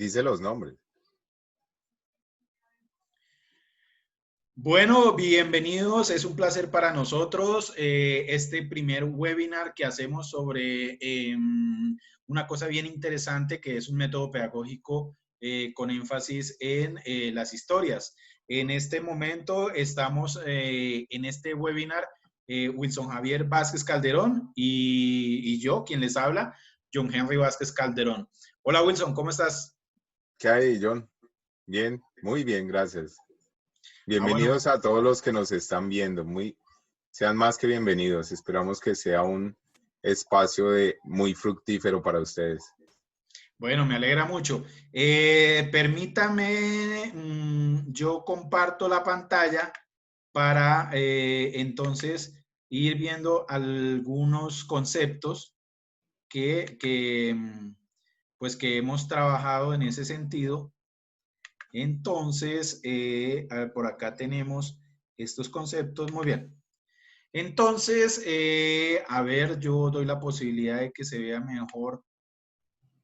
Dice los nombres. Bueno, bienvenidos. Es un placer para nosotros este primer webinar que hacemos sobre una cosa bien interesante que es un método pedagógico con énfasis en las historias. En este momento estamos en este webinar Wilson Javier Vázquez Calderón y yo, quien les habla, John Henry Vázquez Calderón. Hola Wilson, ¿cómo estás? ¿Qué hay, John? Bien, muy bien, gracias. Bueno. Bienvenidos a todos los que nos están viendo. Sean más que bienvenidos. Esperamos que sea un espacio muy fructífero para ustedes. Bueno, me alegra mucho. Permítame, yo comparto la pantalla para entonces ir viendo algunos conceptos pues que hemos trabajado en ese sentido. Entonces, a ver, por acá tenemos estos conceptos. Muy bien. Entonces, a ver, yo doy la posibilidad de que se vea mejor.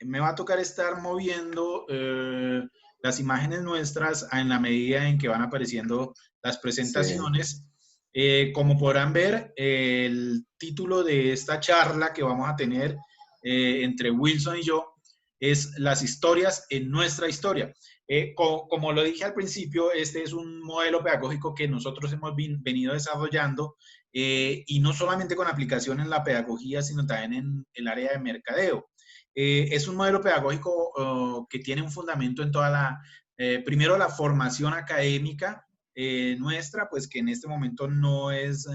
Me va a tocar estar moviendo las imágenes nuestras en la medida en que van apareciendo las Sí, presentaciones. Como podrán ver, el título de esta charla que vamos a tener entre Wilson y yo es Las historias en nuestra historia. Como lo dije al principio, este es un modelo pedagógico que nosotros hemos venido desarrollando y no solamente con aplicación en la pedagogía, sino también en el área de mercadeo. Es un modelo pedagógico que tiene un fundamento en primero la formación académica nuestra, pues que en este momento no es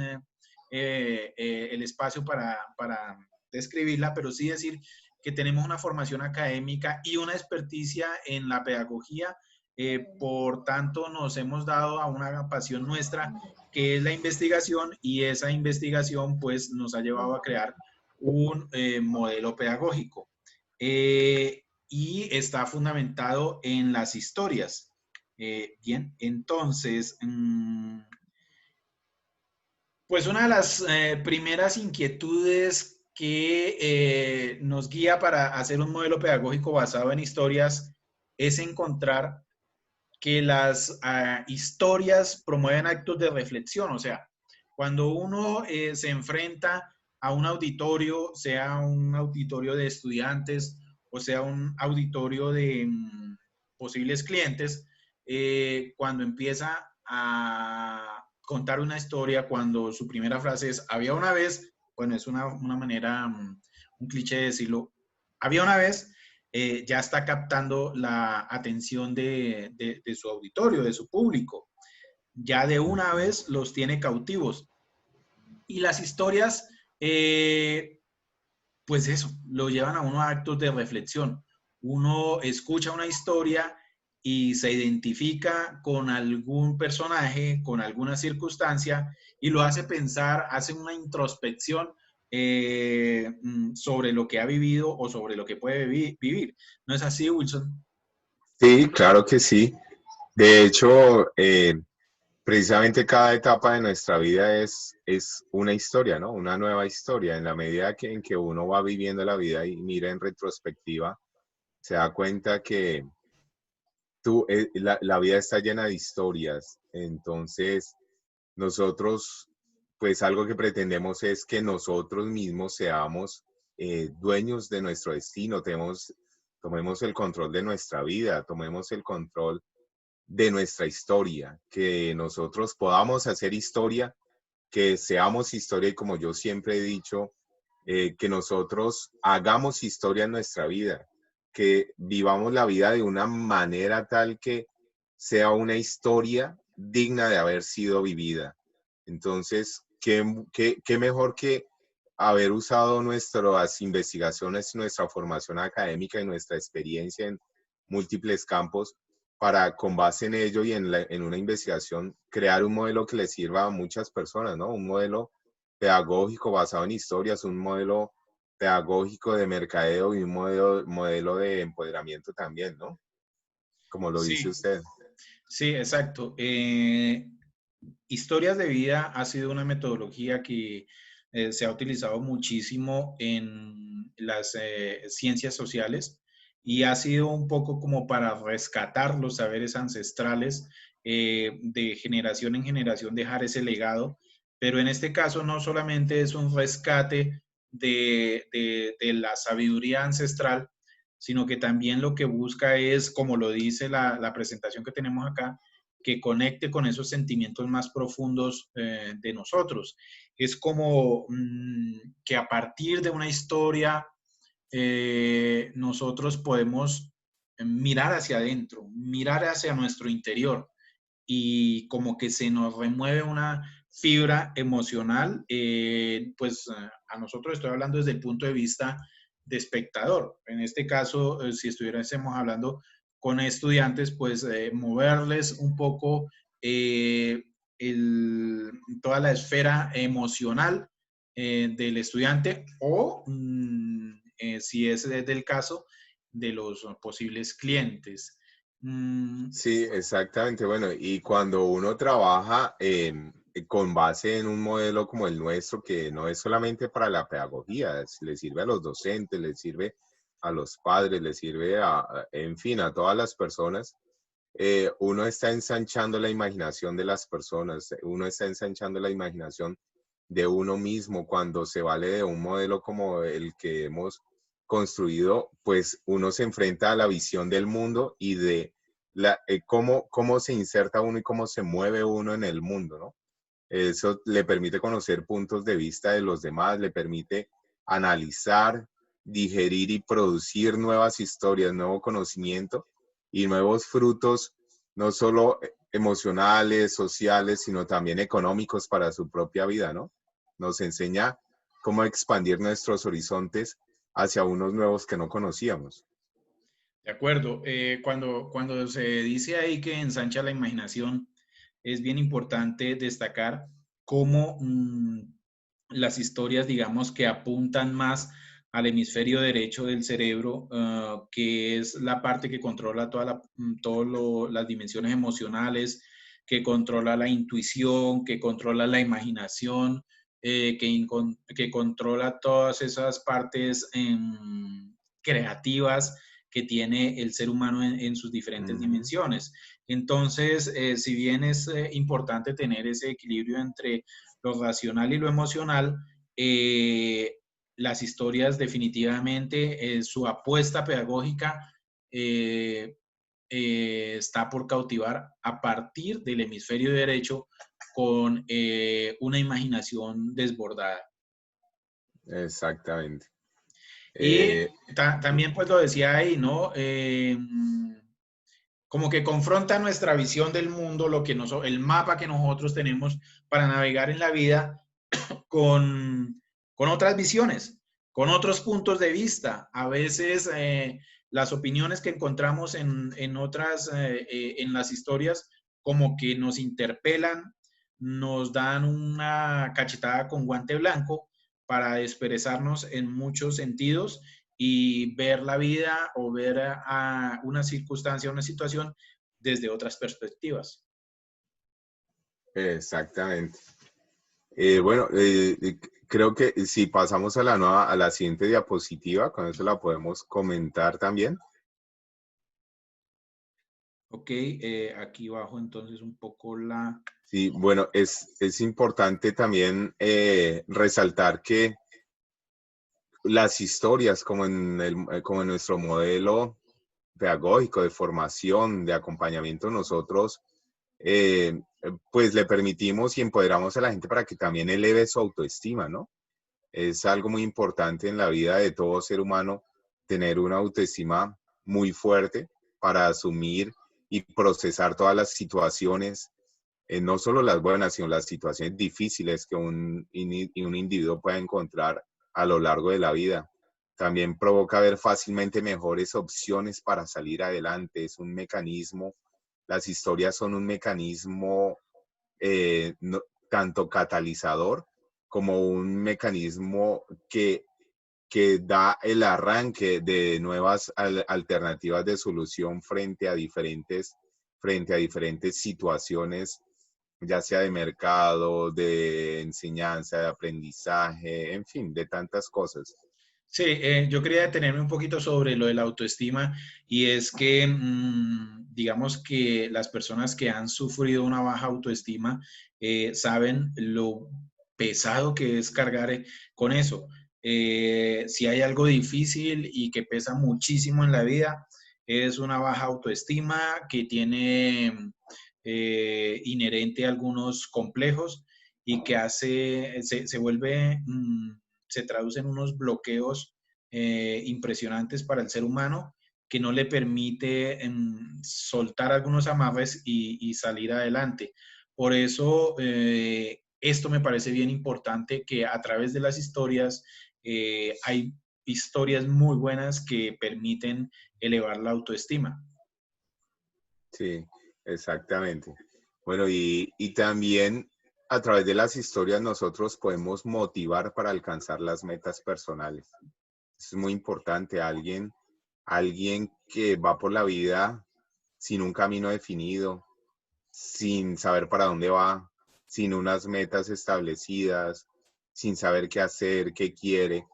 el espacio para describirla, pero sí decir que tenemos una formación académica y una experticia en la pedagogía. Por tanto, nos hemos dado a una pasión nuestra, que es la investigación, y esa investigación pues nos ha llevado a crear un modelo pedagógico y está fundamentado en las historias. Bien, entonces, pues una de las primeras inquietudes que nos guía para hacer un modelo pedagógico basado en historias es encontrar que las historias promueven actos de reflexión. O sea, cuando uno se enfrenta a un auditorio, sea un auditorio de estudiantes o sea un auditorio de posibles clientes, cuando empieza a contar una historia, cuando su primera frase es, había una vez, bueno, es una manera, un cliché de decirlo, había una vez, ya está captando la atención de su auditorio, de su público. Ya de una vez los tiene cautivos. Y las historias, pues eso, lo llevan a unos actos de reflexión. Uno escucha una historia y se identifica con algún personaje, con alguna circunstancia, y lo hace pensar, hace una introspección sobre lo que ha vivido o sobre lo que puede vivir. ¿No es así, Wilson? sí, claro que sí. De hecho, precisamente cada etapa de nuestra vida es una historia, ¿no? Una nueva historia. En la medida en que uno va viviendo la vida y mira en retrospectiva, se da cuenta que la vida está llena de historias. Entonces, nosotros, pues algo que pretendemos es que nosotros mismos seamos dueños de nuestro destino, tomemos el control de nuestra vida, tomemos el control de nuestra historia, que nosotros podamos hacer historia, que seamos historia y como yo siempre he dicho, que nosotros hagamos historia en nuestra vida, que vivamos la vida de una manera tal que sea una historia digna de haber sido vivida. Entonces, ¿qué mejor que haber usado nuestras investigaciones, nuestra formación académica y nuestra experiencia en múltiples campos para, con base en ello y en una investigación, crear un modelo que le sirva a muchas personas, ¿no? Un modelo pedagógico basado en historias, un modelo pedagógico de mercadeo y un modelo de empoderamiento también, ¿no? Como lo dice Sí, usted. sí, exacto. Historias de vida ha sido una metodología que se ha utilizado muchísimo en las ciencias sociales y ha sido un poco como para rescatar los saberes ancestrales, de generación en generación, dejar ese legado, pero en este caso no solamente es un rescate de la sabiduría ancestral, sino que también lo que busca es, como lo dice la presentación que tenemos acá, que conecte con esos sentimientos más profundos de nosotros. Es como que a partir de una historia nosotros podemos mirar hacia adentro, mirar hacia nuestro interior y como que se nos remueve una fibra emocional, pues a nosotros estoy hablando desde el punto de vista de espectador. En este caso, si estuviésemos hablando con estudiantes, pues moverles un poco eh, toda la esfera emocional del estudiante o, si es del caso, de los posibles clientes. Mm, Sí, exactamente. Bueno, y cuando uno trabaja con base en un modelo como el nuestro, que no es solamente para la pedagogía, le sirve a los docentes, le sirve a los padres, le sirve en fin, a todas las personas, uno está ensanchando la imaginación de las personas, uno está ensanchando la imaginación de uno mismo cuando se vale de un modelo como el que hemos construido, pues uno se enfrenta a la visión del mundo y de cómo se inserta uno y cómo se mueve uno en el mundo, ¿no? Eso le permite conocer puntos de vista de los demás, le permite analizar, digerir y producir nuevas historias, nuevo conocimiento y nuevos frutos, no solo emocionales, sociales, sino también económicos para su propia vida, ¿no? Nos enseña cómo expandir nuestros horizontes hacia unos nuevos que no conocíamos. de acuerdo. Cuando se dice ahí que ensancha la imaginación, es bien importante destacar cómo las historias, digamos, que apuntan más al hemisferio derecho del cerebro, que es la parte que controla las dimensiones emocionales, que controla la intuición, que controla la imaginación, que controla todas esas partes creativas que tiene el ser humano en sus diferentes Ujú. dimensiones. Entonces, si bien es importante tener ese equilibrio entre lo racional y lo emocional, las historias definitivamente, su apuesta pedagógica eh, está por cautivar a partir del hemisferio derecho con una imaginación desbordada. Exactamente. Y Eh, también pues lo decía ahí, ¿no? Como que confronta nuestra visión del mundo, el mapa que nosotros tenemos para navegar en la vida con otras visiones, con otros puntos de vista. A veces las opiniones que encontramos en las historias, como que nos interpelan, nos dan una cachetada con guante blanco para desperezarnos en muchos sentidos y ver la vida o ver a una circunstancia, una situación desde otras perspectivas. exactamente. Bueno, creo que si pasamos a a la siguiente diapositiva, con eso la podemos comentar también. Ok, aquí bajo entonces un poco Sí, bueno, es importante también resaltar que las historias, como en nuestro modelo pedagógico de formación, de acompañamiento, nosotros pues le permitimos y empoderamos a la gente para que también eleve su autoestima, ¿no? Es algo muy importante en la vida de todo ser humano tener una autoestima muy fuerte para asumir y procesar todas las situaciones, no solo las buenas, sino las situaciones difíciles que un individuo puede encontrar a lo largo de la vida. También provoca ver fácilmente mejores opciones para salir adelante. Es un mecanismo, las historias son un mecanismo tanto catalizador como un mecanismo que da el arranque de nuevas alternativas de solución frente a diferentes situaciones, ya sea de mercado, de enseñanza, de aprendizaje, en fin, de tantas cosas. Sí, yo quería detenerme un poquito sobre lo de la autoestima y es que, digamos que las personas que han sufrido una baja autoestima saben lo pesado que es cargar con eso. Si hay algo difícil y que pesa muchísimo en la vida, es una baja autoestima que tiene inherente algunos complejos y que se vuelve... se traducen unos bloqueos impresionantes para el ser humano que no le permite soltar algunos amarres y salir adelante. Por eso, esto me parece bien importante que a través de las historias hay historias muy buenas que permiten elevar la autoestima. Sí, exactamente. Bueno, y también a través de las historias nosotros podemos motivar para alcanzar las metas personales. Es muy importante. Alguien que va por la vida sin un camino definido, sin saber para dónde va, sin unas metas establecidas, sin saber qué hacer, qué quiere,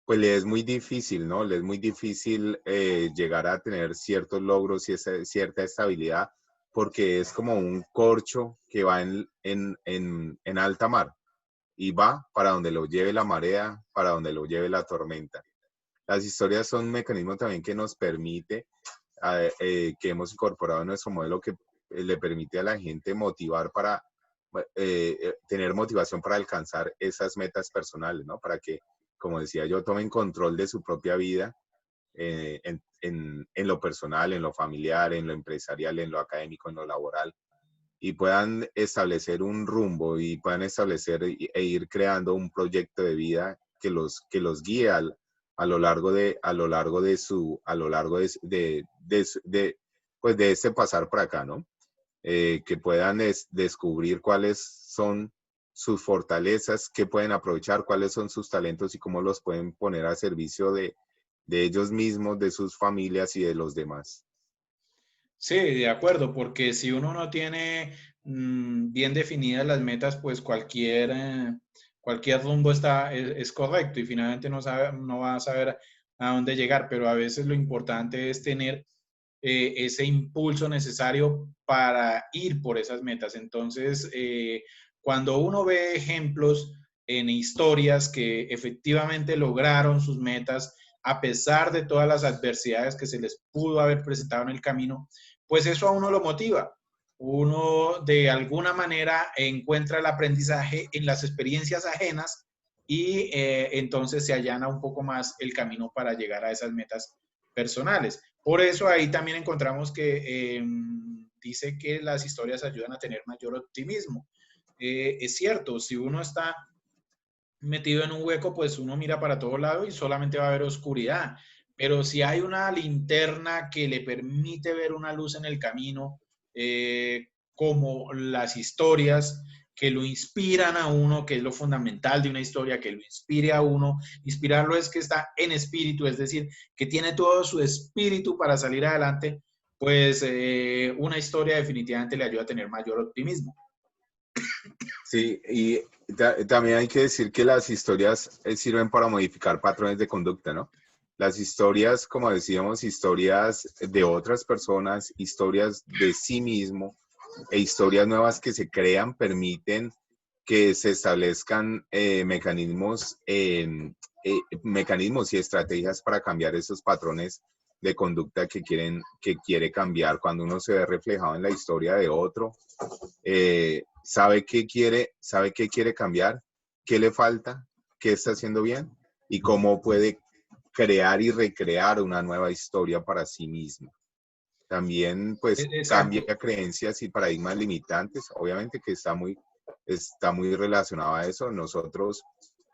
pues le es muy difícil, ¿no? Le es muy difícil llegar a tener ciertos logros y cierta estabilidad, porque es como un corcho que va en alta mar y va para donde lo lleve la marea, para donde lo lleve la tormenta. Las historias son un mecanismo también que nos permite, que hemos incorporado en nuestro modelo, que le permite a la gente motivar para tener motivación para alcanzar esas metas personales, ¿no? Para que, como decía yo, tomen control de su propia vida, en lo personal, en lo familiar, en lo empresarial, en lo académico, en lo laboral, y puedan establecer un rumbo y puedan establecer e ir creando un proyecto de vida que los guíe a lo largo pues de este pasar por acá, ¿no? Que puedan descubrir cuáles son sus fortalezas, qué pueden aprovechar, cuáles son sus talentos y cómo los pueden poner a servicio de ellos mismos, de sus familias y de los demás. Sí, de acuerdo, porque si uno no tiene bien definidas las metas, pues cualquier rumbo es correcto y finalmente no va a saber a dónde llegar, pero a veces lo importante es tener ese impulso necesario para ir por esas metas. Entonces, cuando uno ve ejemplos en historias que efectivamente lograron sus metas, a pesar de todas las adversidades que se les pudo haber presentado en el camino, pues eso a uno lo motiva. Uno de alguna manera encuentra el aprendizaje en las experiencias ajenas y entonces se allana un poco más el camino para llegar a esas metas personales. Por eso ahí también encontramos que dice que las historias ayudan a tener mayor optimismo. Es cierto, si uno está metido en un hueco, pues uno mira para todo lado y solamente va a haber oscuridad. Pero si hay una linterna que le permite ver una luz en el camino, como las historias que lo inspiran a uno, que es lo fundamental de una historia, que lo inspire a uno. Inspirarlo es que está en espíritu, es decir, que tiene todo su espíritu para salir adelante, pues una historia definitivamente le ayuda a tener mayor optimismo. Sí, y también hay que decir que las historias sirven para modificar patrones de conducta, ¿no? Las historias, como decíamos, historias de otras personas, historias de sí mismo e historias nuevas que se crean permiten que se establezcan mecanismos y estrategias para cambiar esos patrones de conducta que quiere cambiar. Cuando uno se ve reflejado en la historia de otro, sabe qué quiere cambiar, qué le falta, qué está haciendo bien y cómo puede crear y recrear una nueva historia para sí mismo. También, pues, cambia Exacto. creencias y paradigmas limitantes, obviamente que está muy relacionado a eso. Nosotros,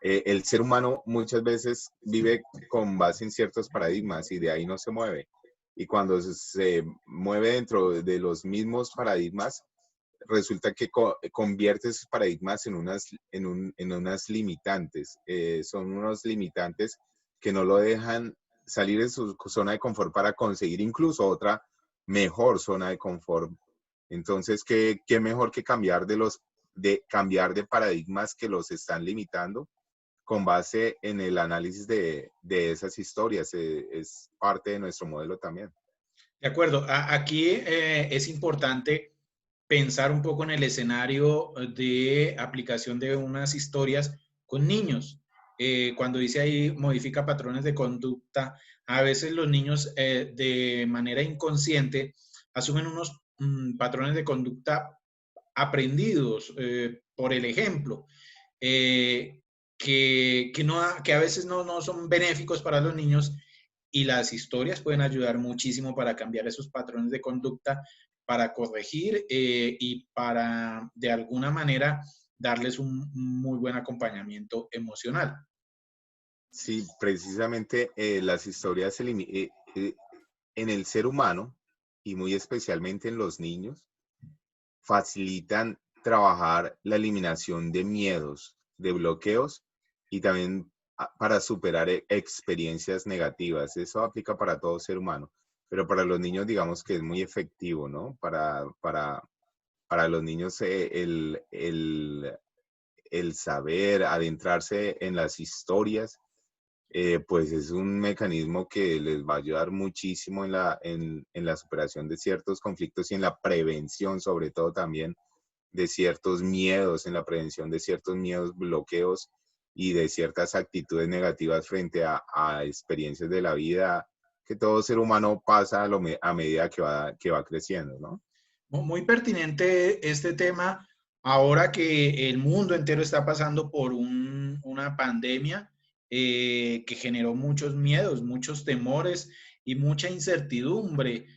el ser humano muchas veces vive con base en ciertos paradigmas y de ahí no se mueve. Y cuando se mueve dentro de los mismos paradigmas, resulta que convierte esos paradigmas en unas limitantes. Son unos limitantes que no lo dejan salir de su zona de confort para conseguir incluso otra mejor zona de confort. Entonces, ¿qué mejor que cambiar de paradigmas que los están limitando con base en el análisis de esas historias. Es parte de nuestro modelo también. De acuerdo. Aquí es importante pensar un poco en el escenario de aplicación de unas historias con niños. Cuando dice ahí modifica patrones de conducta, a veces los niños de manera inconsciente asumen unos patrones de conducta aprendidos por el ejemplo, que a veces no son benéficos para los niños, y las historias pueden ayudar muchísimo para cambiar esos patrones de conducta, para corregir y para, de alguna manera, darles un muy buen acompañamiento emocional. Sí, precisamente las historias en el ser humano y muy especialmente en los niños facilitan trabajar la eliminación de miedos, de bloqueos y también para superar experiencias negativas. Eso aplica para todo ser humano, pero para los niños digamos que es muy efectivo, ¿no? Para los niños el saber adentrarse en las historias, pues es un mecanismo que les va a ayudar muchísimo en la superación de ciertos conflictos y en la prevención, sobre todo también, de ciertos miedos, en la prevención de ciertos miedos, bloqueos y de ciertas actitudes negativas frente a experiencias de la vida que todo ser humano pasa a medida que va creciendo, ¿no? Muy pertinente este tema ahora que el mundo entero está pasando por una pandemia que generó muchos miedos, muchos temores y mucha incertidumbre.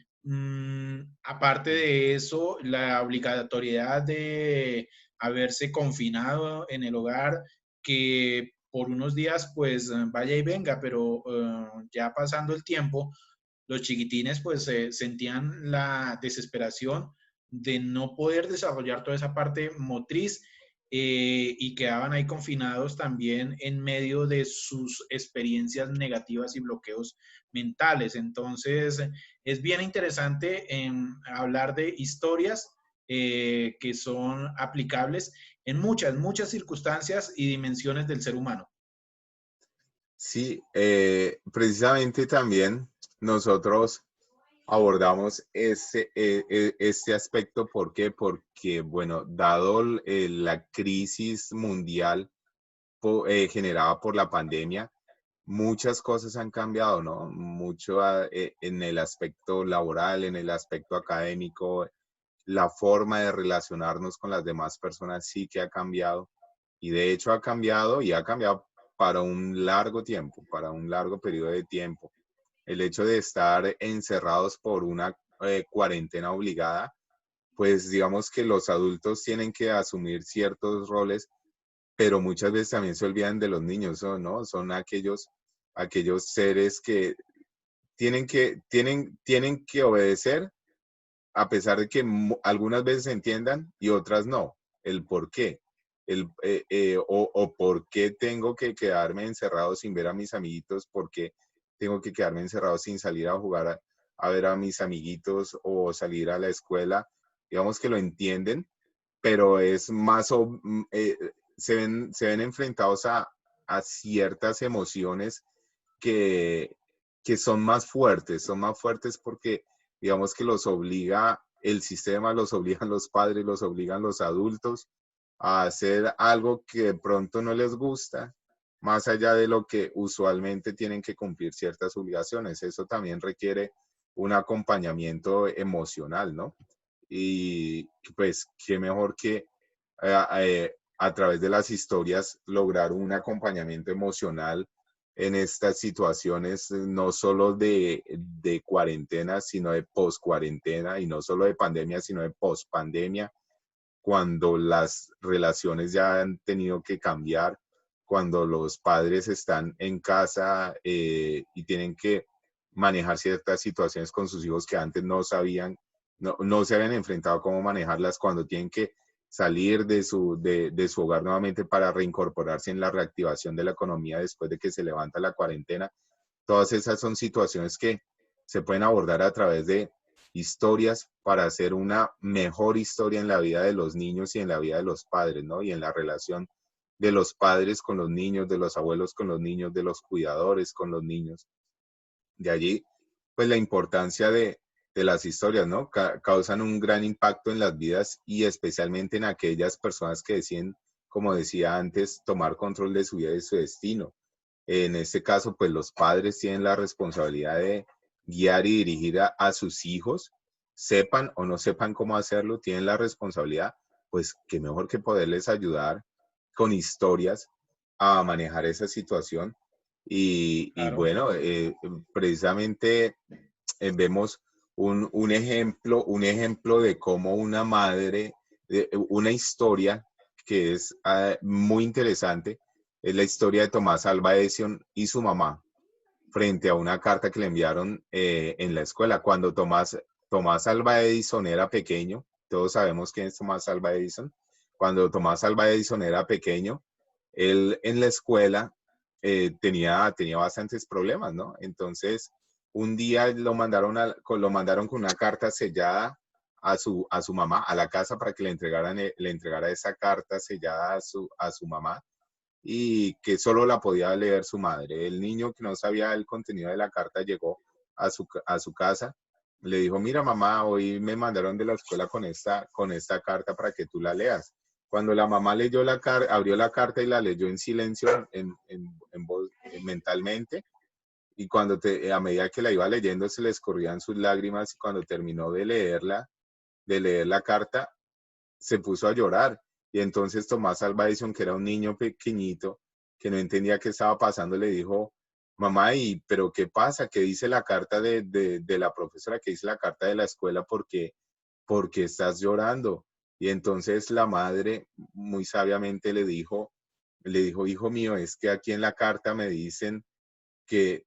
Aparte de eso, la obligatoriedad de haberse confinado en el hogar, que por unos días pues vaya y venga, pero ya pasando el tiempo, los chiquitines pues sentían la desesperación de no poder desarrollar toda esa parte motriz y quedaban ahí confinados también en medio de sus experiencias negativas y bloqueos mentales. Entonces, es bien interesante hablar de historias que son aplicables en muchas circunstancias y dimensiones del ser humano. Sí, precisamente también nosotros abordamos este aspecto. ¿Por qué? Porque, bueno, dado la crisis mundial generada por la pandemia, muchas cosas han cambiado, ¿no? Mucho en el aspecto laboral, en el aspecto académico, la forma de relacionarnos con las demás personas sí que ha cambiado. Y de hecho ha cambiado y ha cambiado para un largo tiempo, para un largo periodo de tiempo. El hecho de estar encerrados por una cuarentena obligada, pues digamos que los adultos tienen que asumir ciertos roles, pero muchas veces también se olvidan de los niños, ¿no? Son aquellos seres que tienen que obedecer a pesar de que algunas veces entiendan y otras no, el por qué, o por qué tengo que quedarme encerrado sin ver a mis amiguitos, por qué tengo que quedarme encerrado sin salir a jugar a ver a mis amiguitos o salir a la escuela. Digamos que lo entienden, pero es más, se ven enfrentados a ciertas emociones que, que son más fuertes porque digamos que los obliga el sistema, los obligan los padres, los obligan los adultos a hacer algo que de pronto no les gusta, más allá de lo que usualmente tienen que cumplir ciertas obligaciones. Eso también requiere un acompañamiento emocional, ¿no? Y pues qué mejor que a través de las historias lograr un acompañamiento emocional en estas situaciones, no solo de cuarentena, sino de post-cuarentena, y no solo de pandemia, sino de post-pandemia, cuando las relaciones ya han tenido que cambiar, cuando los padres están en casa y tienen que manejar ciertas situaciones con sus hijos que antes no sabían, no se habían enfrentado a cómo manejarlas, cuando tienen que salir de su hogar nuevamente para reincorporarse en la reactivación de la economía después de que se levanta la cuarentena. Todas esas son situaciones que se pueden abordar a través de historias para hacer una mejor historia en la vida de los niños y en la vida de los padres, ¿no? Y en la relación de los padres con los niños, de los abuelos con los niños, de los cuidadores con los niños. De allí, pues la importancia de las historias, ¿no? Causan un gran impacto en las vidas y especialmente en aquellas personas que deciden, como decía antes, tomar control de su vida y su destino. En este caso, pues los padres tienen la responsabilidad de guiar y dirigir a sus hijos, sepan o no sepan cómo hacerlo, tienen la responsabilidad, pues qué mejor que poderles ayudar con historias a manejar esa situación. Y Claro. bueno, precisamente vemos un ejemplo de cómo una madre, una historia que es muy interesante, es la historia de Tomás Alva Edison y su mamá frente a una carta que le enviaron en la escuela. Cuando Tomás Alva Edison era pequeño, todos sabemos quién es Tomás Alva Edison. Cuando Tomás Alva Edison era pequeño, él en la escuela tenía bastantes problemas, ¿no? Entonces, un día lo mandaron con una carta sellada a su mamá, a la casa, para que le entregara esa carta sellada a su mamá y que solo la podía leer su madre. El niño que no sabía el contenido de la carta llegó a su casa, le dijo, mira mamá, hoy me mandaron de la escuela con esta carta para que tú la leas. Cuando la mamá leyó abrió la carta y la leyó en silencio, en voz, mentalmente, y a medida que la iba leyendo se le escurrían sus lágrimas y cuando terminó de leer la carta, se puso a llorar. Y entonces Tomás Alva Edison, que era un niño pequeñito, que no entendía qué estaba pasando, le dijo, mamá, pero qué pasa? ¿Qué dice la carta de la profesora? ¿Qué dice la carta de la escuela? Porque estás llorando? Y entonces la madre muy sabiamente le dijo, hijo mío, es que aquí en la carta me dicen que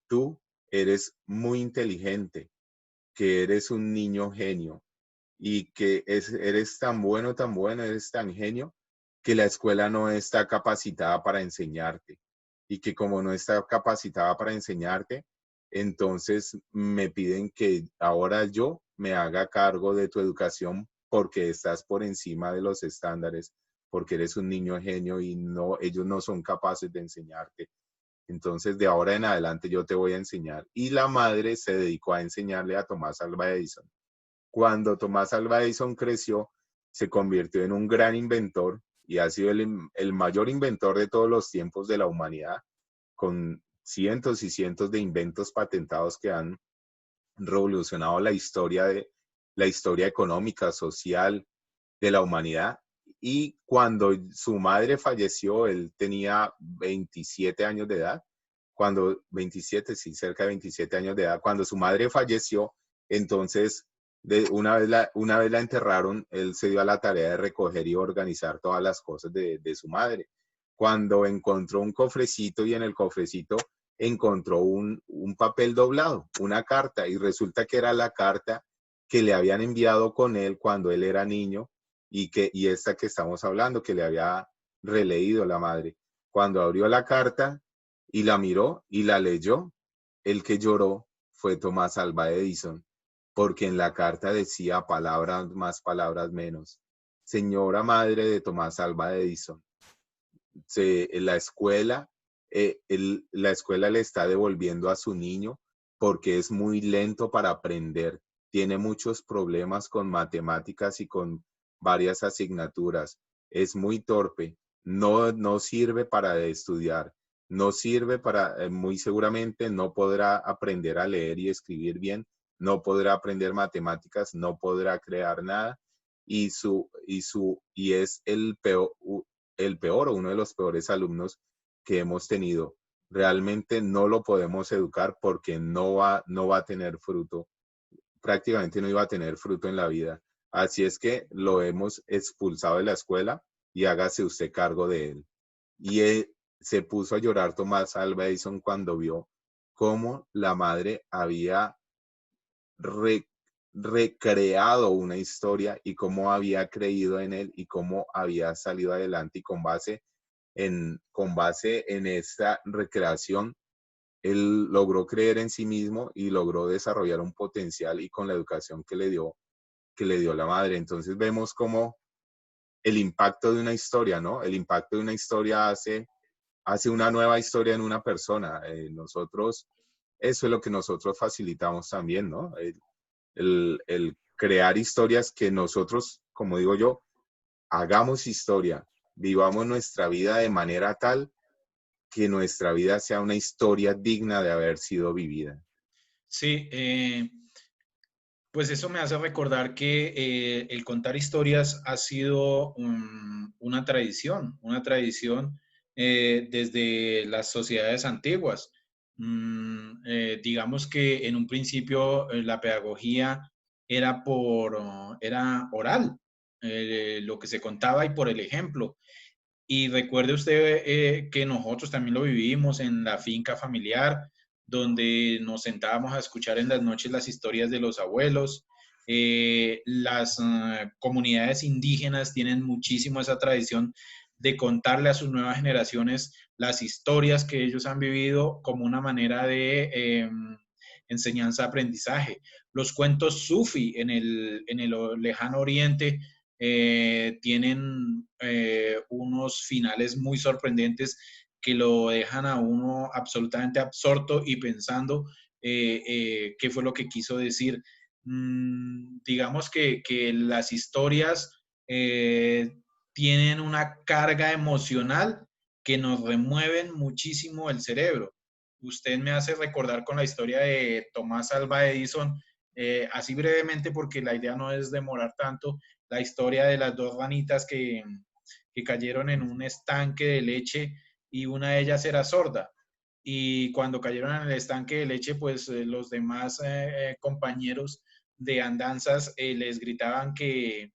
tú eres muy inteligente, que eres un niño genio y que eres tan bueno, eres tan genio, que la escuela no está capacitada para enseñarte. Y que como no está capacitada para enseñarte, entonces me piden que ahora yo me haga cargo de tu educación porque estás por encima de los estándares, porque eres un niño genio y no, ellos no son capaces de enseñarte. Entonces, de ahora en adelante yo te voy a enseñar. Y la madre se dedicó a enseñarle a Tomás Alva Edison. Cuando Tomás Alva Edison creció, se convirtió en un gran inventor y ha sido el mayor inventor de todos los tiempos de la humanidad, con cientos y cientos de inventos patentados que han revolucionado la historia económica, social de la humanidad. Y cuando su madre falleció, él tenía 27 años de edad. Cuando 27, sí, cerca de 27 años de edad. Cuando su madre falleció, entonces, una vez la enterraron, él se dio a la tarea de recoger y organizar todas las cosas de su madre. Cuando encontró un cofrecito y en el cofrecito encontró un papel doblado, una carta, y resulta que era la carta que le habían enviado con él cuando él era niño y esta que estamos hablando, que le había releído la madre. Cuando abrió la carta y la miró y la leyó, el que lloró fue Tomás Alva Edison, porque en la carta decía palabras más, palabras menos. Señora madre de Tomás Alva Edison, la escuela, la escuela le está devolviendo a su niño porque es muy lento para aprender, tiene muchos problemas con matemáticas y con varias asignaturas, es muy torpe, no sirve para estudiar, no sirve para, muy seguramente no podrá aprender a leer y escribir bien, no podrá aprender matemáticas, no podrá crear nada y es el peor o uno de los peores alumnos que hemos tenido. Realmente no lo podemos educar porque no va a tener fruto, prácticamente no iba a tener fruto en la vida. Así es que lo hemos expulsado de la escuela y hágase usted cargo de él. Y él se puso a llorar Tomás Alva Edison cuando vio cómo la madre había re, recreado una historia y cómo había creído en él y cómo había salido adelante y con base en esta recreación, él logró creer en sí mismo y logró desarrollar un potencial y con la educación que le dio la madre. Entonces vemos cómo el impacto de una historia, ¿no? El impacto de una historia hace una nueva historia en una persona. Eso es lo que nosotros facilitamos también, ¿no? El crear historias que nosotros, como digo yo, hagamos historia, vivamos nuestra vida de manera tal que nuestra vida sea una historia digna de haber sido vivida. Sí, pues eso me hace recordar que el contar historias ha sido una tradición desde las sociedades antiguas. Digamos que en un principio la pedagogía era oral, lo que se contaba y por el ejemplo. Y recuerde usted que nosotros también lo vivimos en la finca familiar, donde nos sentábamos a escuchar en las noches las historias de los abuelos. Las comunidades indígenas tienen muchísimo esa tradición de contarle a sus nuevas generaciones las historias que ellos han vivido como una manera de enseñanza-aprendizaje. Los cuentos sufi en el lejano oriente tienen unos finales muy sorprendentes que lo dejan a uno absolutamente absorto y pensando qué fue lo que quiso decir. Digamos que las historias tienen una carga emocional que nos remueven muchísimo el cerebro. Usted me hace recordar con la historia de Tomás Alva Edison, así brevemente porque la idea no es demorar tanto, la historia de las dos ranitas que cayeron en un estanque de leche y una de ellas era sorda. Y cuando cayeron en el estanque de leche, pues los demás compañeros de andanzas les gritaban que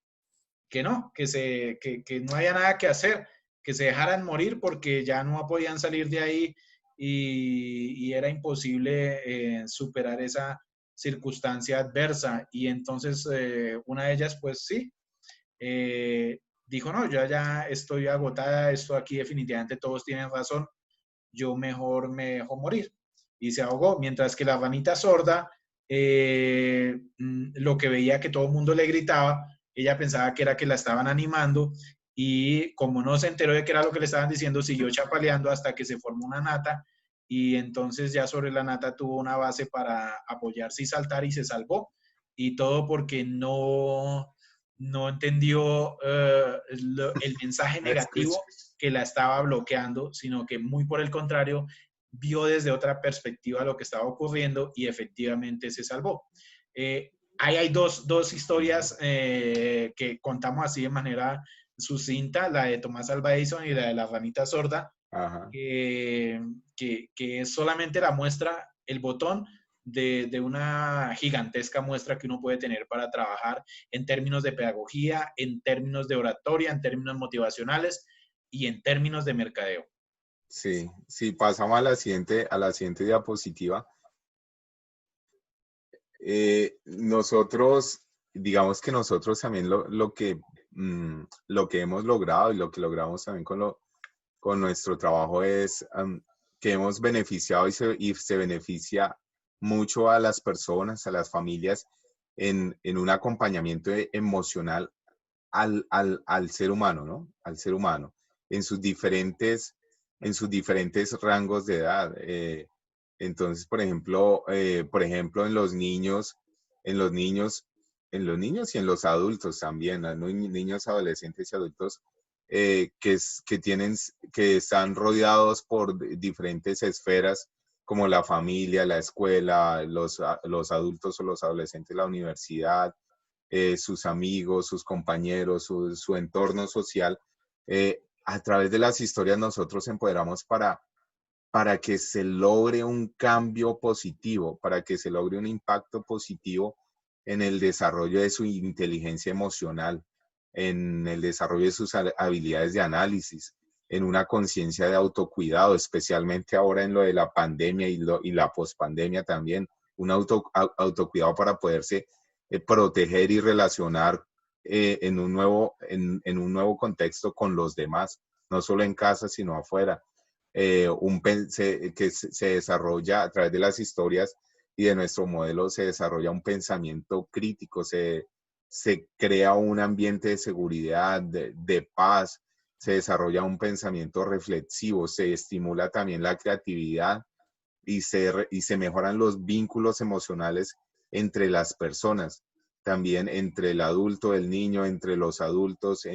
no, que no había nada que hacer, que se dejaran morir porque ya no podían salir de ahí y era imposible superar esa circunstancia adversa. Y entonces una de ellas, pues sí, dijo, no, yo ya estoy agotada, esto aquí definitivamente todos tienen razón, yo mejor me dejo morir. Y se ahogó, mientras que la ranita sorda, lo que veía que todo el mundo le gritaba, ella pensaba que era que la estaban animando y como no se enteró de qué era lo que le estaban diciendo, siguió chapaleando hasta que se formó una nata y entonces ya sobre la nata tuvo una base para apoyarse y saltar y se salvó. Y todo porque no entendió el mensaje negativo que la estaba bloqueando, sino que muy por el contrario, vio desde otra perspectiva lo que estaba ocurriendo y efectivamente se salvó. Ahí hay dos historias que contamos así de manera sucinta, la de Tomás Alva Edison y la de la ranita sorda, Ajá. que es solamente la muestra, el botón de una gigantesca muestra que uno puede tener para trabajar en términos de pedagogía, en términos de oratoria, en términos motivacionales y en términos de mercadeo. Sí, sí, pasamos a la siguiente diapositiva. Nosotros, digamos que nosotros también lo que hemos logrado y lo que logramos también con nuestro trabajo es que hemos beneficiado y se beneficia mucho a las personas, a las familias, en un acompañamiento emocional al ser humano, ¿no? Al ser humano, en sus diferentes, en sus diferentes rangos de edad. Entonces, por ejemplo, en los niños, en los niños y en los adultos también, ¿no? Niños, adolescentes y adultos que están rodeados por diferentes esferas como la familia, la escuela, los adultos o los adolescentes, la universidad, sus amigos, sus compañeros, su entorno social. A través de las historias nosotros empoderamos para que se logre un cambio positivo, para que se logre un impacto positivo en el desarrollo de su inteligencia emocional, en el desarrollo de sus habilidades de análisis, en una conciencia de autocuidado, especialmente ahora en lo de la pandemia y la pospandemia también, un autocuidado para poderse proteger y relacionar en un nuevo contexto con los demás, no solo en casa, sino afuera. Que se desarrolla a través de las historias y de nuestro modelo, se desarrolla un pensamiento crítico, se crea un ambiente de seguridad, de paz, se desarrolla un pensamiento reflexivo, se estimula también la creatividad y se mejoran los vínculos emocionales entre las personas, también entre el adulto, el niño, entre los adultos,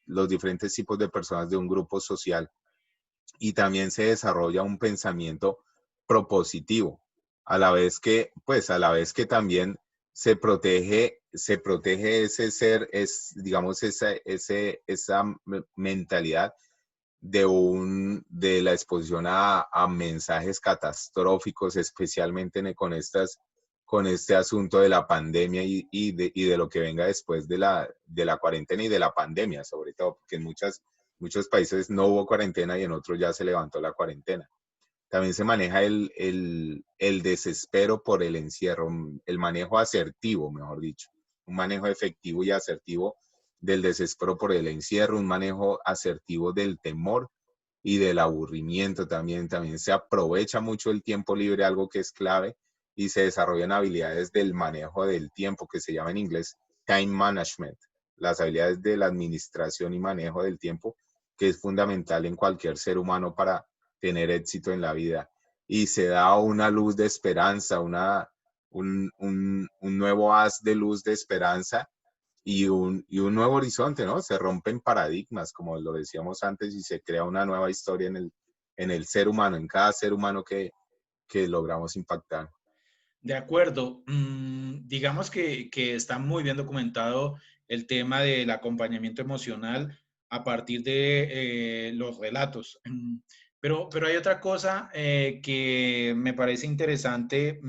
los diferentes tipos de personas de un grupo social. Y también se desarrolla un pensamiento propositivo, a la vez que también se protege ese ser, digamos, esa mentalidad de la exposición a mensajes catastróficos, especialmente con este asunto de la pandemia y de lo que venga después de la cuarentena y de la pandemia, sobre todo, porque en muchos países no hubo cuarentena y en otros ya se levantó la cuarentena. También se maneja el desespero por el encierro, el manejo asertivo, mejor dicho, un manejo efectivo y asertivo del desespero por el encierro, un manejo asertivo del temor y del aburrimiento también. También se aprovecha mucho el tiempo libre, algo que es clave, y se desarrollan habilidades del manejo del tiempo, que se llama en inglés time management, las habilidades de la administración y manejo del tiempo, que es fundamental en cualquier ser humano para tener éxito en la vida. Y se da una luz de esperanza, un nuevo haz de luz de esperanza y un nuevo horizonte, ¿no? Se rompen paradigmas, como lo decíamos antes, y se crea una nueva historia en el ser humano, en cada ser humano que logramos impactar. De acuerdo. Digamos que está muy bien documentado el tema del acompañamiento emocional a partir de los relatos. Pero hay otra cosa que me parece interesante,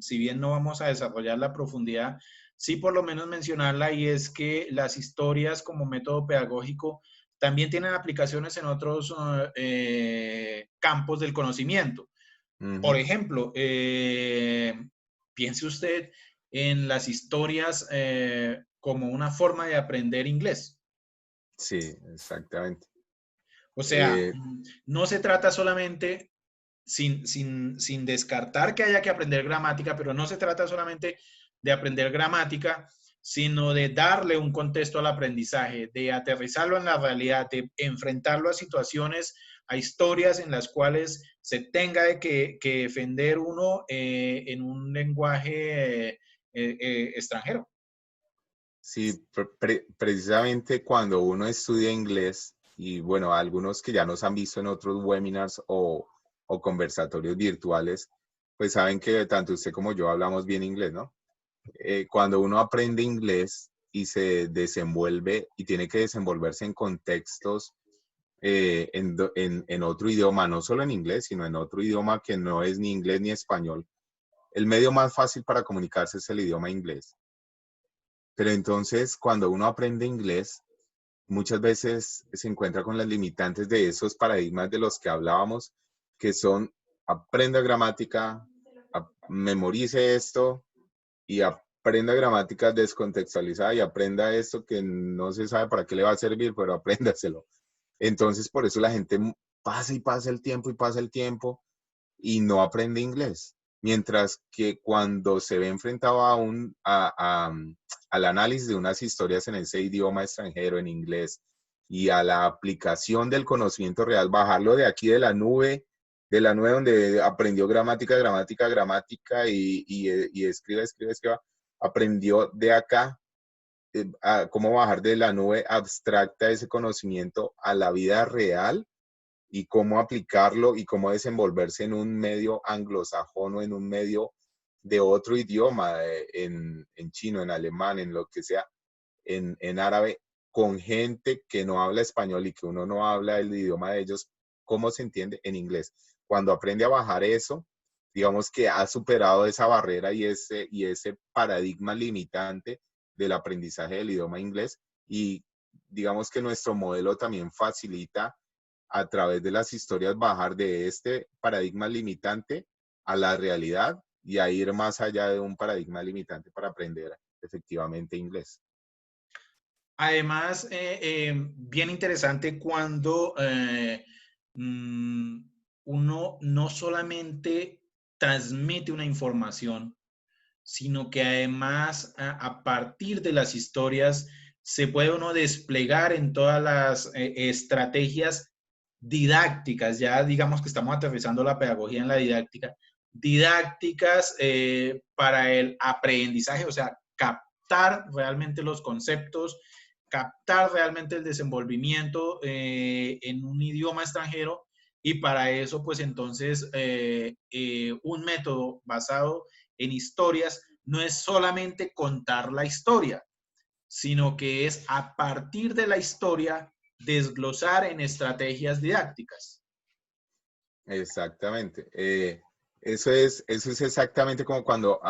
si bien no vamos a desarrollar la profundidad, sí por lo menos mencionarla, y es que las historias como método pedagógico también tienen aplicaciones en otros campos del conocimiento. Por Ujú. ejemplo, piense usted en las historias como una forma de aprender inglés. Sí, exactamente. O sea, Eh, no se trata solamente, sin descartar que haya que aprender gramática, pero no se trata solamente de aprender gramática, sino de darle un contexto al aprendizaje, de aterrizarlo en la realidad, de enfrentarlo a situaciones, a historias en las cuales se tenga que defender uno en un lenguaje extranjero. sí, precisamente cuando uno estudia inglés, y bueno, algunos que ya nos han visto en otros webinars o conversatorios virtuales, pues saben que tanto usted como yo hablamos bien inglés, ¿no? Cuando uno aprende inglés y se desenvuelve y tiene que desenvolverse en contextos en otro idioma, no solo en inglés, sino en otro idioma que no es ni inglés ni español, el medio más fácil para comunicarse es el idioma inglés. Pero entonces, cuando uno aprende inglés, muchas veces se encuentra con las limitantes de esos paradigmas de los que hablábamos, que son aprenda gramática, memorice esto y aprenda gramática descontextualizada y aprenda esto que no se sabe para qué le va a servir, pero apréndaselo. Entonces, por eso la gente pasa y pasa el tiempo y pasa el tiempo y no aprende inglés. Mientras que cuando se ve enfrentado al análisis de unas historias en ese idioma extranjero, en inglés, y a la aplicación del conocimiento real, bajarlo de aquí de la nube donde aprendió gramática y escriba, aprendió de acá a cómo bajar de la nube abstracta ese conocimiento a la vida real y cómo aplicarlo y cómo desenvolverse en un medio anglosajón o en un medio de otro idioma, en chino, en alemán, en lo que sea, en árabe, con gente que no habla español y que uno no habla el idioma de ellos, ¿cómo se entiende? En inglés. Cuando aprende a bajar eso, digamos que ha superado esa barrera y ese paradigma limitante del aprendizaje del idioma inglés y digamos que nuestro modelo también facilita a través de las historias bajar de este paradigma limitante a la realidad y a ir más allá de un paradigma limitante para aprender efectivamente inglés. Además, bien interesante cuando uno no solamente transmite una información, sino que además a partir de las historias se puede uno desplegar en todas las estrategias didácticas, ya digamos que estamos aterrizando la pedagogía en la didáctica, didácticas para el aprendizaje, o sea, captar realmente los conceptos, captar realmente el desenvolvimiento en un idioma extranjero y para eso, pues entonces, un método basado en historias no es solamente contar la historia, sino que es a partir de la historia desglosar en estrategias didácticas. Exactamente. Eso es exactamente como cuando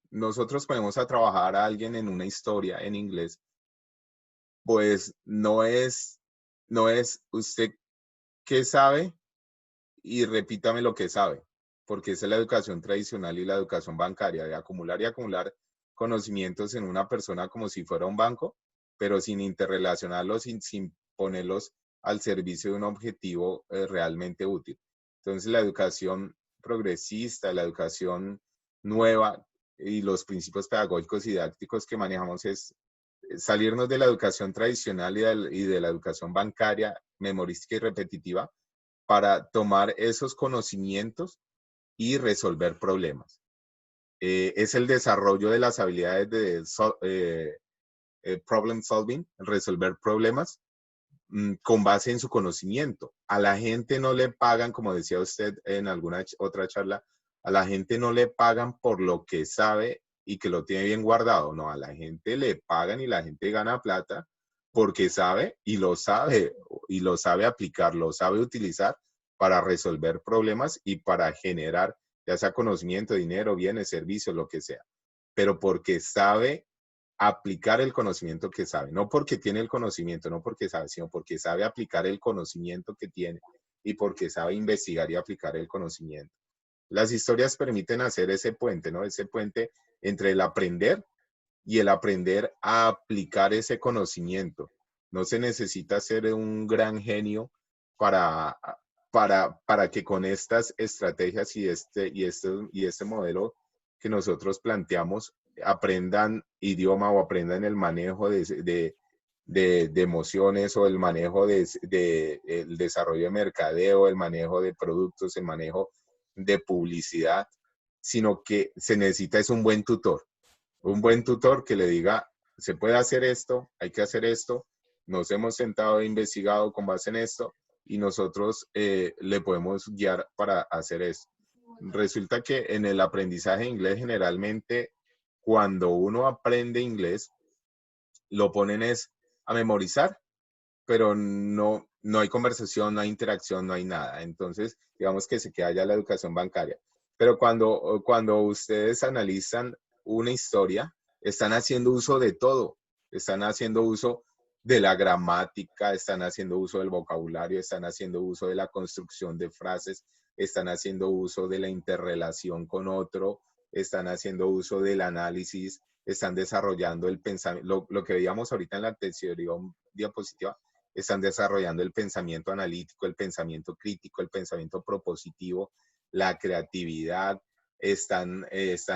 nosotros ponemos a trabajar a alguien en una historia en inglés, pues no es usted qué sabe y repítame lo que sabe, porque esa es la educación tradicional y la educación bancaria, de acumular y acumular conocimientos en una persona como si fuera un banco, pero sin interrelacionarlos, sin ponerlos al servicio de un objetivo realmente útil. Entonces, la educación progresista, la educación nueva y los principios pedagógicos y didácticos que manejamos es salirnos de la educación tradicional y de la educación bancaria, memorística y repetitiva, para tomar esos conocimientos y resolver problemas. Es el desarrollo de las habilidades de problem solving, resolver problemas con base en su conocimiento. A la gente no le pagan, como decía usted en alguna otra charla, a la gente no le pagan por lo que sabe y que lo tiene bien guardado. No, a la gente le pagan y la gente gana plata porque sabe y lo sabe aplicar, lo sabe utilizar para resolver problemas y para generar ya sea conocimiento, dinero, bienes, servicios, lo que sea, pero porque sabe aplicar el conocimiento que sabe, no porque tiene el conocimiento, no porque sabe, sino porque sabe aplicar el conocimiento que tiene y porque sabe investigar y aplicar el conocimiento. Las historias permiten hacer ese puente, ¿no? Ese puente entre el aprender y el aprender a aplicar ese conocimiento. No se necesita ser un gran genio para, para que con estas estrategias y este modelo que nosotros planteamos aprendan idioma o aprendan el manejo de emociones o el manejo el desarrollo de mercadeo, el manejo de productos, el manejo de publicidad, sino que se necesita es un buen tutor que le diga, se puede hacer esto, hay que hacer esto, nos hemos sentado e investigado con base en esto y nosotros le podemos guiar para hacer esto. Resulta que en el aprendizaje de inglés generalmente cuando uno aprende inglés lo ponen es a memorizar, pero no hay conversación, no hay interacción, no hay nada. Entonces, digamos que se queda ya la educación bancaria. Pero cuando ustedes analizan una historia, están haciendo uso de todo. Están haciendo uso de la gramática, están haciendo uso del vocabulario, están haciendo uso de la construcción de frases, están haciendo uso de la interrelación con otro, están haciendo uso del análisis, están desarrollando el pensamiento, lo que veíamos ahorita en la anterior diapositiva, están desarrollando el pensamiento analítico, el pensamiento crítico, el pensamiento propositivo, la creatividad, están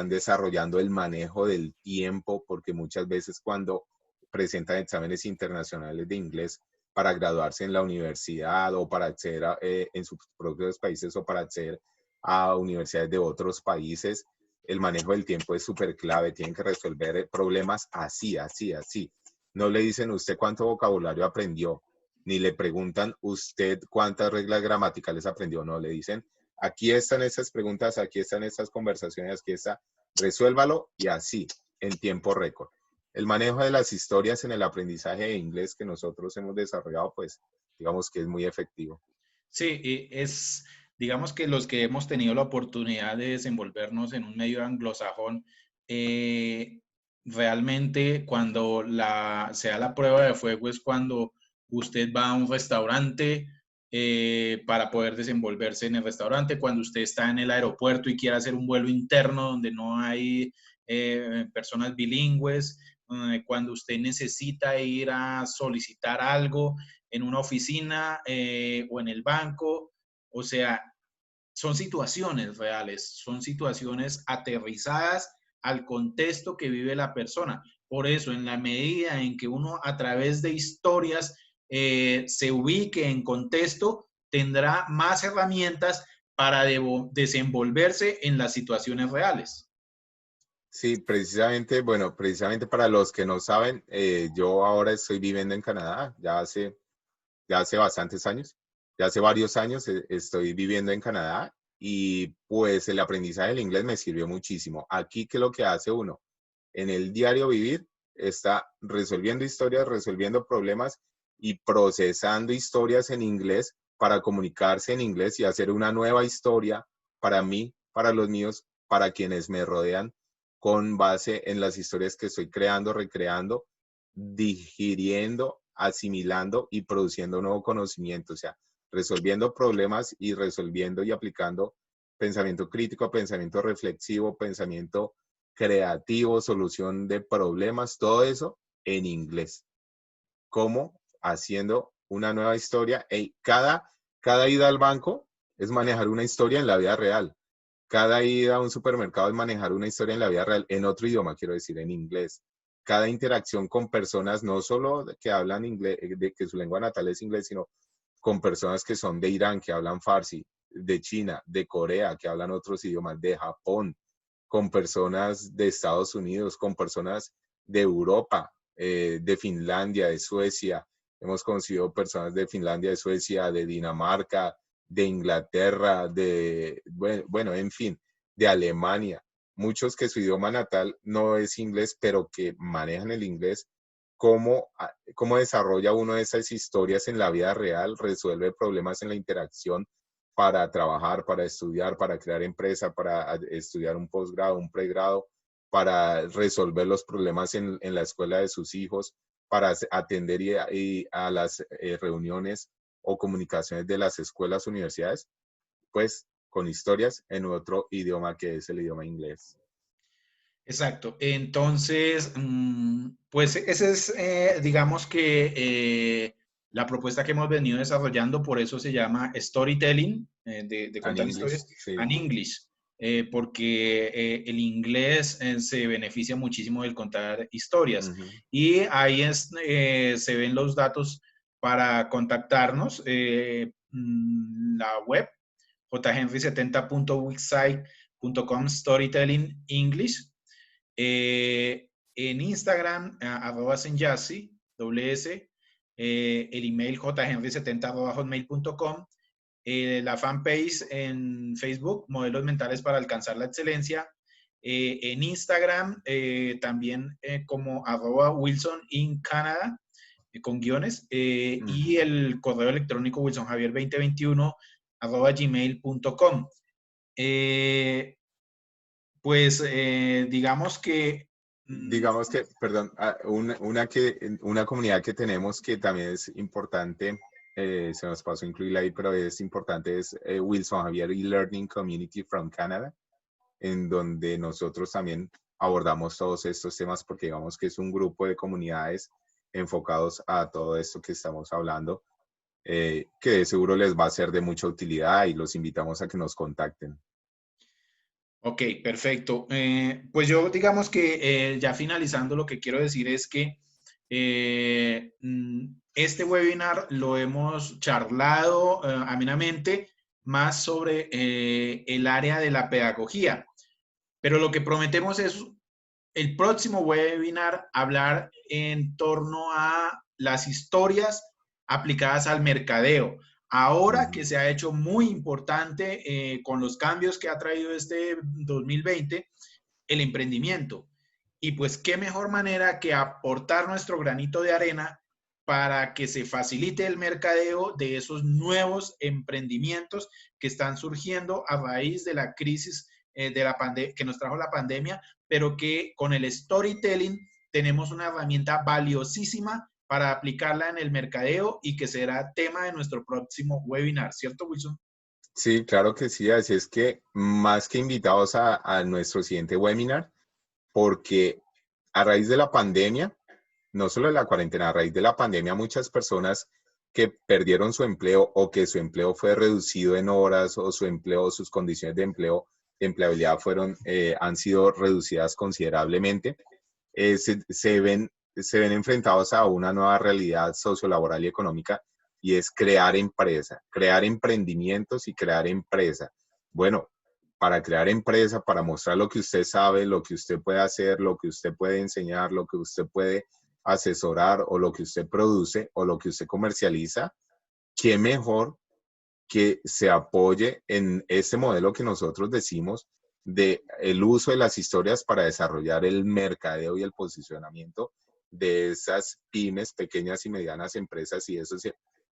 desarrollando el manejo del tiempo, porque muchas veces cuando presentan exámenes internacionales de inglés para graduarse en la universidad o para acceder en sus propios países o para acceder a universidades de otros países, el manejo del tiempo es súper clave, tienen que resolver problemas así, así, así. No le dicen usted cuánto vocabulario aprendió, ni le preguntan usted cuántas reglas gramaticales aprendió, no, le dicen aquí están estas preguntas, aquí están estas conversaciones, aquí está, resuélvalo y así, en tiempo récord. El manejo de las historias en el aprendizaje de inglés que nosotros hemos desarrollado, pues digamos que es muy efectivo. Sí, digamos que los que hemos tenido la oportunidad de desenvolvernos en un medio anglosajón, eh, realmente cuando se da la prueba de fuego es cuando usted va a un restaurante para poder desenvolverse en el restaurante, cuando usted está en el aeropuerto y quiere hacer un vuelo interno donde no hay personas bilingües, cuando usted necesita ir a solicitar algo en una oficina o en el banco. O sea, son situaciones reales, son situaciones aterrizadas al contexto que vive la persona. Por eso, en la medida en que uno a través de historias se ubique en contexto, tendrá más herramientas para desenvolverse en las situaciones reales. Sí, precisamente, bueno, precisamente para los que no saben, yo ahora estoy viviendo en Canadá, ya hace bastantes años, ya hace varios años estoy viviendo en Canadá y pues el aprendizaje del inglés me sirvió muchísimo. Aquí, ¿qué es lo que hace uno? En el diario vivir está resolviendo historias, resolviendo problemas y procesando historias en inglés para comunicarse en inglés y hacer una nueva historia para mí, para los míos, para quienes me rodean, con base en las historias que estoy creando, recreando, digiriendo, asimilando y produciendo nuevo conocimiento, o sea, resolviendo problemas y resolviendo y aplicando pensamiento crítico, pensamiento reflexivo, pensamiento creativo, solución de problemas, todo eso en inglés. ¿Cómo? Haciendo una nueva historia. Cada ida al banco es manejar una historia en la vida real. Cada ida a un supermercado es manejar una historia en la vida real, en otro idioma, quiero decir, en inglés. Cada interacción con personas, no solo que hablan inglés, de que su lengua natal es inglés, sino con personas que son de Irán, que hablan farsi, de China, de Corea, que hablan otros idiomas, de Japón, con personas de Estados Unidos, con personas de Europa, de Finlandia, de Suecia. Hemos conocido personas de Finlandia, de Suecia, de Dinamarca, de Inglaterra, bueno, en fin, de Alemania. Muchos que su idioma natal no es inglés, pero que manejan el inglés. ¿Cómo desarrolla uno esas historias en la vida real? Resuelve problemas en la interacción para trabajar, para estudiar, para crear empresa, para estudiar un posgrado, un pregrado, para resolver los problemas en la escuela de sus hijos, para atender a las reuniones o comunicaciones de las escuelas, universidades, pues con historias en otro idioma que es el idioma inglés. Exacto. Entonces, pues esa es, digamos que la propuesta que hemos venido desarrollando, por eso se llama storytelling, de En contar English, historias, sí. en English, porque el inglés se beneficia muchísimo del contar historias. Uh-huh. Y ahí se ven los datos para contactarnos. La web, jhenry70.wixsite.com Storytelling English. En Instagram, @senyasi, doble S, el email jhenry70@hotmail.com, la fanpage en Facebook, Modelos Mentales para Alcanzar la Excelencia, en Instagram también como @Wilson in Canada, con guiones, y el correo electrónico wilsonjavier2021 @gmail.com. Pues digamos que Digamos que, perdón, una comunidad que tenemos que también es importante, se nos pasó a incluirla ahí, pero es importante, es Wilson Javier e-Learning Community from Canada, en donde nosotros también abordamos todos estos temas porque digamos que es un grupo de comunidades enfocados a todo esto que estamos hablando, que de seguro les va a ser de mucha utilidad y los invitamos a que nos contacten. Ok, perfecto. Pues yo digamos que ya finalizando lo que quiero decir es que este webinar lo hemos charlado amenamente más sobre el área de la pedagogía, pero lo que prometemos es el próximo webinar hablar en torno a las historias aplicadas al mercadeo. Ahora que se ha hecho muy importante con los cambios que ha traído este 2020, el emprendimiento. Y pues qué mejor manera que aportar nuestro granito de arena para que se facilite el mercadeo de esos nuevos emprendimientos que están surgiendo a raíz de la crisis de la que nos trajo la pandemia, pero que con el storytelling tenemos una herramienta valiosísima para aplicarla en el mercadeo y que será tema de nuestro próximo webinar, ¿cierto, Wilson? Sí, claro que sí, así es que más que invitados a nuestro siguiente webinar, porque a raíz de la pandemia, no solo de la cuarentena, a raíz de la pandemia muchas personas que perdieron su empleo o que su empleo fue reducido en horas o su empleo, sus condiciones de empleo, de empleabilidad han sido reducidas considerablemente, se ven enfrentados a una nueva realidad sociolaboral y económica y es crear empresa, crear emprendimientos y crear empresa. Bueno, para crear empresa, para mostrar lo que usted sabe, lo que usted puede hacer, lo que usted puede enseñar, lo que usted puede asesorar o lo que usted produce o lo que usted comercializa, qué mejor que se apoye en este modelo que nosotros decimos de el uso de las historias para desarrollar el mercadeo y el posicionamiento de esas pymes, pequeñas y medianas empresas y esos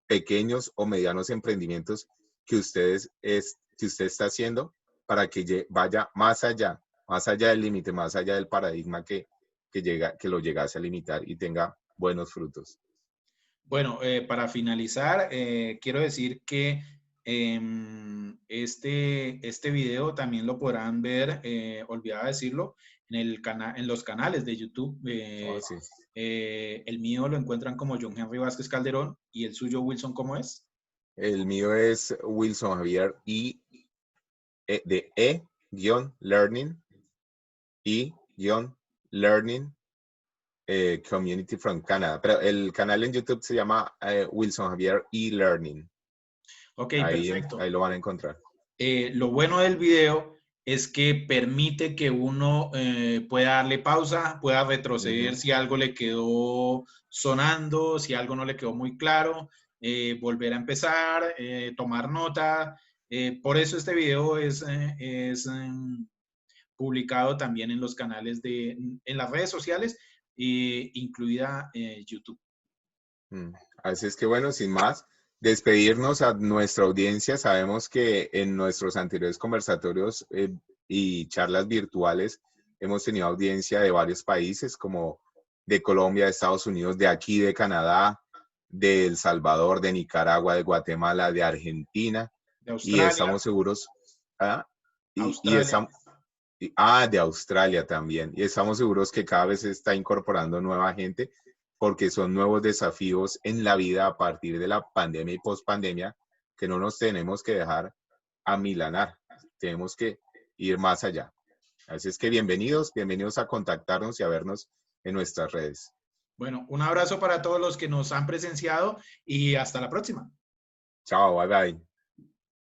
pequeños o medianos emprendimientos que que usted está haciendo para que vaya más allá del límite, más allá del paradigma que lo llegase a limitar y tenga buenos frutos. Bueno, para finalizar, quiero decir que este video también lo podrán ver, olvidaba decirlo, en los canales de YouTube. Oh, sí. El mío lo encuentran como John Henry Vázquez Calderón y el suyo, Wilson, ¿cómo es? El mío es Wilson Javier de E-Learning E-Learning Community from Canada. Pero el canal en YouTube se llama Wilson Javier E-Learning. Ok, Ahí perfecto. lo van a encontrar. Lo bueno del video es que permite que uno pueda darle pausa, pueda retroceder si algo le quedó sonando, si algo no le quedó muy claro, volver a empezar, tomar nota. Por eso este video es publicado también en los canales en las redes sociales, incluida YouTube. Así es que bueno, sin más, despedirnos a nuestra audiencia. Sabemos que en nuestros anteriores conversatorios y charlas virtuales hemos tenido audiencia de varios países como de Colombia, de Estados Unidos, de aquí, de Canadá, de El Salvador, de Nicaragua, de Guatemala, de Argentina. De Y Australia. estamos seguros, ¿ah? Australia. De Australia también. Y estamos seguros que cada vez se está incorporando nueva gente porque son nuevos desafíos en la vida a partir de la pandemia y pospandemia que no nos tenemos que dejar amilanar. Tenemos que ir más allá. Así es que bienvenidos a contactarnos y a vernos en nuestras redes. Bueno, un abrazo para todos los que nos han presenciado y hasta la próxima. Chao, bye bye.